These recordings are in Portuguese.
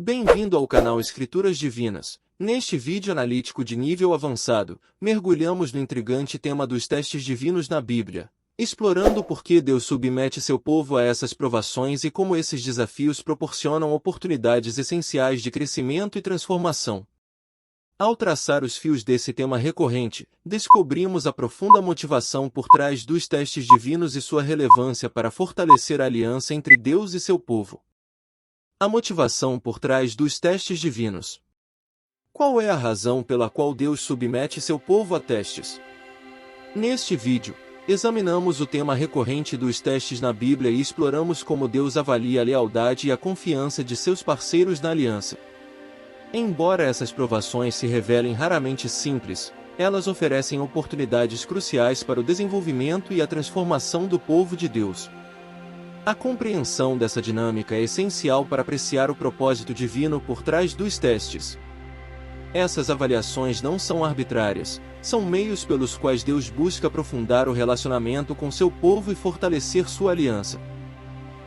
Bem-vindo ao canal Escrituras Divinas. Neste vídeo analítico de nível avançado, mergulhamos no intrigante tema dos testes divinos na Bíblia, explorando por que Deus submete seu povo a essas provações e como esses desafios proporcionam oportunidades essenciais de crescimento e transformação. Ao traçar os fios desse tema recorrente, descobrimos a profunda motivação por trás dos testes divinos e sua relevância para fortalecer a aliança entre Deus e seu povo. A motivação por trás dos testes divinos. Qual é a razão pela qual Deus submete seu povo a testes? Neste vídeo, examinamos o tema recorrente dos testes na Bíblia e exploramos como Deus avalia a lealdade e a confiança de seus parceiros na aliança. Embora essas provações se revelem raramente simples, elas oferecem oportunidades cruciais para o desenvolvimento e a transformação do povo de Deus. A compreensão dessa dinâmica é essencial para apreciar o propósito divino por trás dos testes. Essas avaliações não são arbitrárias, são meios pelos quais Deus busca aprofundar o relacionamento com seu povo e fortalecer sua aliança.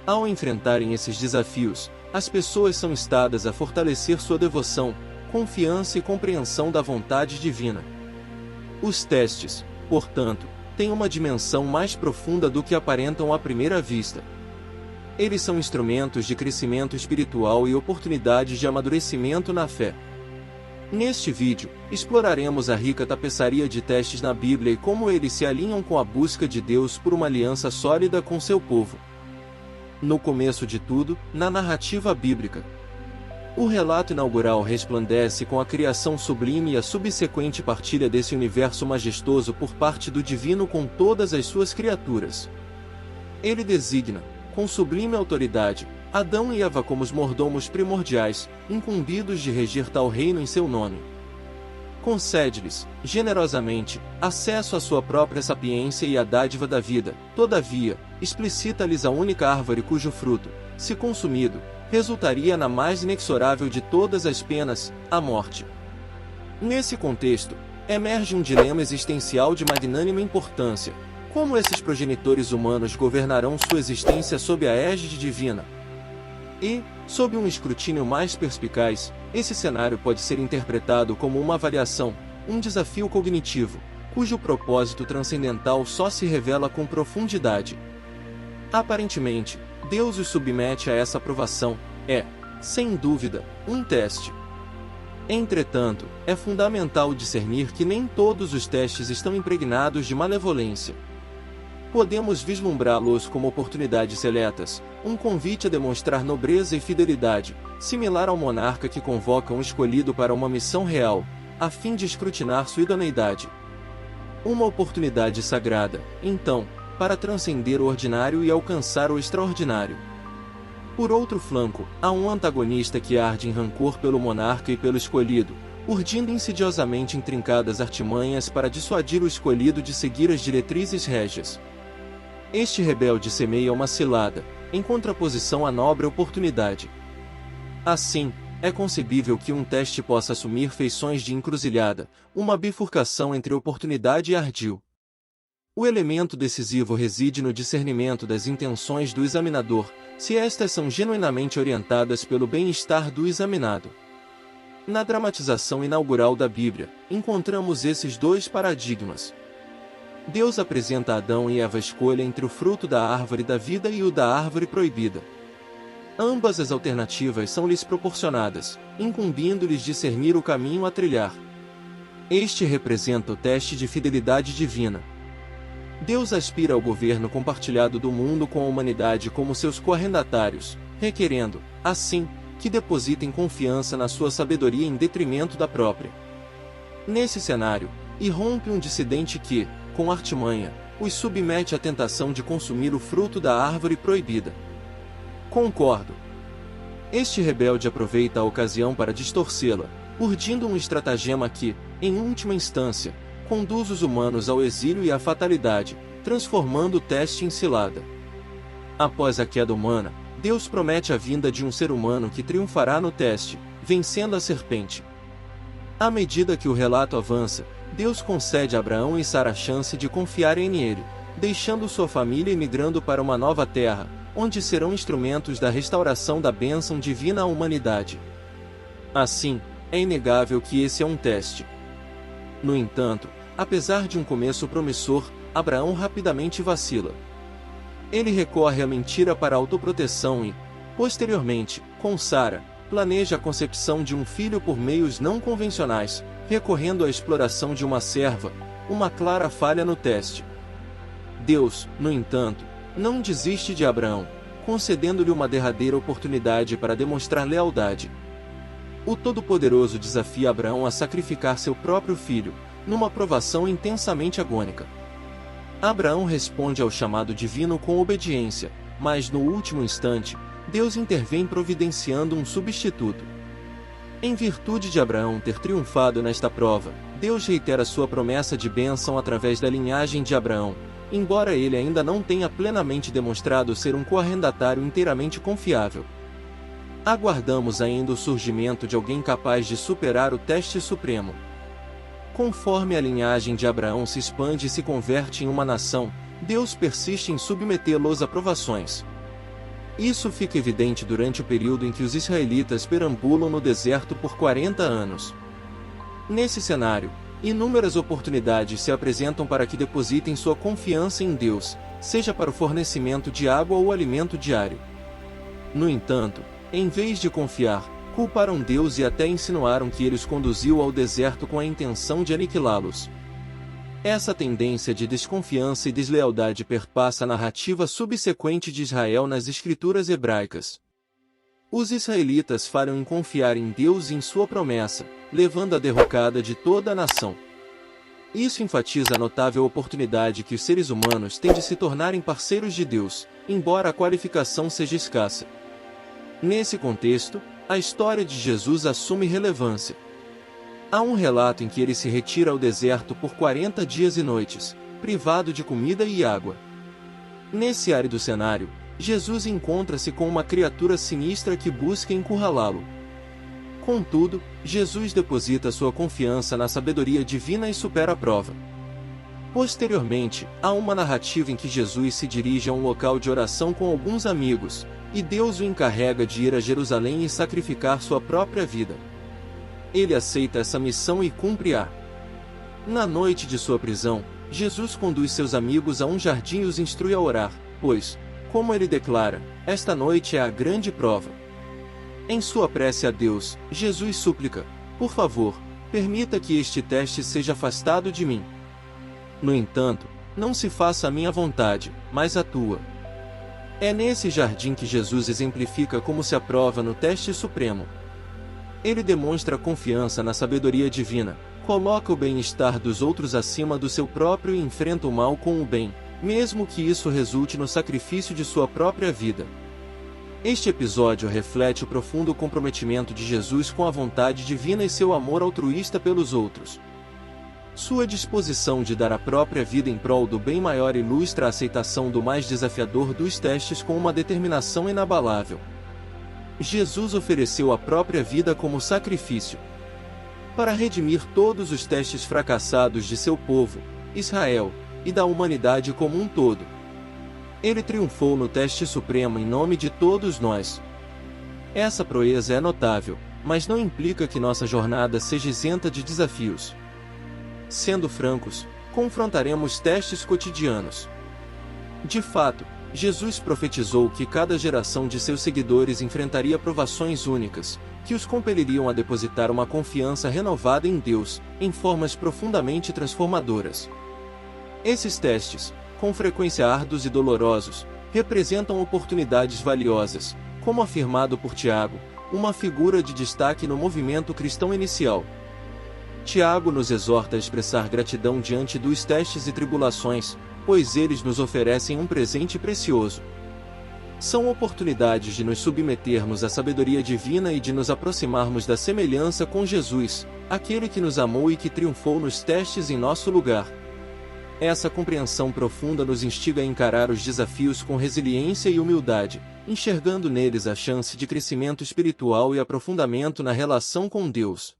Ao enfrentarem esses desafios, as pessoas são instadas a fortalecer sua devoção, confiança e compreensão da vontade divina. Os testes, portanto, têm uma dimensão mais profunda do que aparentam à primeira vista. Eles são instrumentos de crescimento espiritual e oportunidades de amadurecimento na fé. Neste vídeo, exploraremos a rica tapeçaria de testes na Bíblia e como eles se alinham com a busca de Deus por uma aliança sólida com seu povo. No começo de tudo, na narrativa bíblica, o relato inaugural resplandece com a criação sublime e a subsequente partilha desse universo majestoso por parte do Divino com todas as suas criaturas. Ele designa, com sublime autoridade, Adão e Eva como os mordomos primordiais, incumbidos de reger tal reino em seu nome. Concede-lhes, generosamente, acesso à sua própria sapiência e à dádiva da vida, todavia, explicita-lhes a única árvore cujo fruto, se consumido, resultaria na mais inexorável de todas as penas, a morte. Nesse contexto, emerge um dilema existencial de magnânima importância. Como esses progenitores humanos governarão sua existência sob a égide divina? E, sob um escrutínio mais perspicaz, esse cenário pode ser interpretado como uma avaliação, um desafio cognitivo, cujo propósito transcendental só se revela com profundidade. Aparentemente, Deus os submete a essa provação, sem dúvida, um teste. Entretanto, é fundamental discernir que nem todos os testes estão impregnados de malevolência. Podemos vislumbrá-los como oportunidades seletas, um convite a demonstrar nobreza e fidelidade, similar ao monarca que convoca um escolhido para uma missão real, a fim de escrutinar sua idoneidade. Uma oportunidade sagrada, então, para transcender o ordinário e alcançar o extraordinário. Por outro flanco, há um antagonista que arde em rancor pelo monarca e pelo escolhido, urdindo insidiosamente intrincadas artimanhas para dissuadir o escolhido de seguir as diretrizes régias. Este rebelde semeia uma cilada, em contraposição à nobre oportunidade. Assim, é concebível que um teste possa assumir feições de encruzilhada, uma bifurcação entre oportunidade e ardil. O elemento decisivo reside no discernimento das intenções do examinador, se estas são genuinamente orientadas pelo bem-estar do examinado. Na dramatização inaugural da Bíblia, encontramos esses dois paradigmas. Deus apresenta a Adão e Eva a escolha entre o fruto da árvore da vida e o da árvore proibida. Ambas as alternativas são-lhes proporcionadas, incumbindo-lhes discernir o caminho a trilhar. Este representa o teste de fidelidade divina. Deus aspira ao governo compartilhado do mundo com a humanidade como seus coarrendatários, requerendo, assim, que depositem confiança na sua sabedoria em detrimento da própria. Nesse cenário, irrompe um dissidente que, com artimanha, os submete à tentação de consumir o fruto da árvore proibida. Concordo. Este rebelde aproveita a ocasião para distorcê-la, urdindo um estratagema que, em última instância, conduz os humanos ao exílio e à fatalidade, transformando o teste em cilada. Após a queda humana, Deus promete a vinda de um ser humano que triunfará no teste, vencendo a serpente. À medida que o relato avança, Deus concede a Abraão e Sara a chance de confiarem nele, deixando sua família e migrando para uma nova terra, onde serão instrumentos da restauração da bênção divina à humanidade. Assim, é inegável que esse é um teste. No entanto, apesar de um começo promissor, Abraão rapidamente vacila. Ele recorre à mentira para autoproteção e, posteriormente, com Sara, planeja a concepção de um filho por meios não convencionais, recorrendo à exploração de uma serva, uma clara falha no teste. Deus, no entanto, não desiste de Abraão, concedendo-lhe uma derradeira oportunidade para demonstrar lealdade. O Todo-Poderoso desafia Abraão a sacrificar seu próprio filho, numa provação intensamente agônica. Abraão responde ao chamado divino com obediência, mas no último instante, Deus intervém providenciando um substituto. Em virtude de Abraão ter triunfado nesta prova, Deus reitera sua promessa de bênção através da linhagem de Abraão, embora ele ainda não tenha plenamente demonstrado ser um coarrendatário inteiramente confiável. Aguardamos ainda o surgimento de alguém capaz de superar o teste supremo. Conforme a linhagem de Abraão se expande e se converte em uma nação, Deus persiste em submetê-los a provações. Isso fica evidente durante o período em que os israelitas perambulam no deserto por 40 anos. Nesse cenário, inúmeras oportunidades se apresentam para que depositem sua confiança em Deus, seja para o fornecimento de água ou alimento diário. No entanto, em vez de confiar, culparam Deus e até insinuaram que ele os conduziu ao deserto com a intenção de aniquilá-los. Essa tendência de desconfiança e deslealdade perpassa a narrativa subsequente de Israel nas escrituras hebraicas. Os israelitas falham em confiar em Deus e em sua promessa, levando à derrocada de toda a nação. Isso enfatiza a notável oportunidade que os seres humanos têm de se tornarem parceiros de Deus, embora a qualificação seja escassa. Nesse contexto, a história de Jesus assume relevância. Há um relato em que ele se retira ao deserto por 40 dias e noites, privado de comida e água. Nesse árido cenário, Jesus encontra-se com uma criatura sinistra que busca encurralá-lo. Contudo, Jesus deposita sua confiança na sabedoria divina e supera a prova. Posteriormente, há uma narrativa em que Jesus se dirige a um local de oração com alguns amigos, e Deus o encarrega de ir a Jerusalém e sacrificar sua própria vida. Ele aceita essa missão e cumpre-a. Na noite de sua prisão, Jesus conduz seus amigos a um jardim e os instrui a orar, pois, como ele declara, esta noite é a grande prova. Em sua prece a Deus, Jesus suplica: por favor, permita que este teste seja afastado de mim. No entanto, não se faça a minha vontade, mas a tua. É nesse jardim que Jesus exemplifica como se aprova no teste supremo. Ele demonstra confiança na sabedoria divina, coloca o bem-estar dos outros acima do seu próprio e enfrenta o mal com o bem, mesmo que isso resulte no sacrifício de sua própria vida. Este episódio reflete o profundo comprometimento de Jesus com a vontade divina e seu amor altruísta pelos outros. Sua disposição de dar a própria vida em prol do bem maior ilustra a aceitação do mais desafiador dos testes com uma determinação inabalável. Jesus ofereceu a própria vida como sacrifício para redimir todos os testes fracassados de seu povo, Israel, e da humanidade como um todo. Ele triunfou no teste supremo em nome de todos nós. Essa proeza é notável, mas não implica que nossa jornada seja isenta de desafios. Sendo francos, confrontaremos testes cotidianos. De fato, Jesus profetizou que cada geração de seus seguidores enfrentaria provações únicas, que os compeliriam a depositar uma confiança renovada em Deus, em formas profundamente transformadoras. Esses testes, com frequência árduos e dolorosos, representam oportunidades valiosas, como afirmado por Tiago, uma figura de destaque no movimento cristão inicial. Tiago nos exorta a expressar gratidão diante dos testes e tribulações, pois eles nos oferecem um presente precioso. São oportunidades de nos submetermos à sabedoria divina e de nos aproximarmos da semelhança com Jesus, aquele que nos amou e que triunfou nos testes em nosso lugar. Essa compreensão profunda nos instiga a encarar os desafios com resiliência e humildade, enxergando neles a chance de crescimento espiritual e aprofundamento na relação com Deus.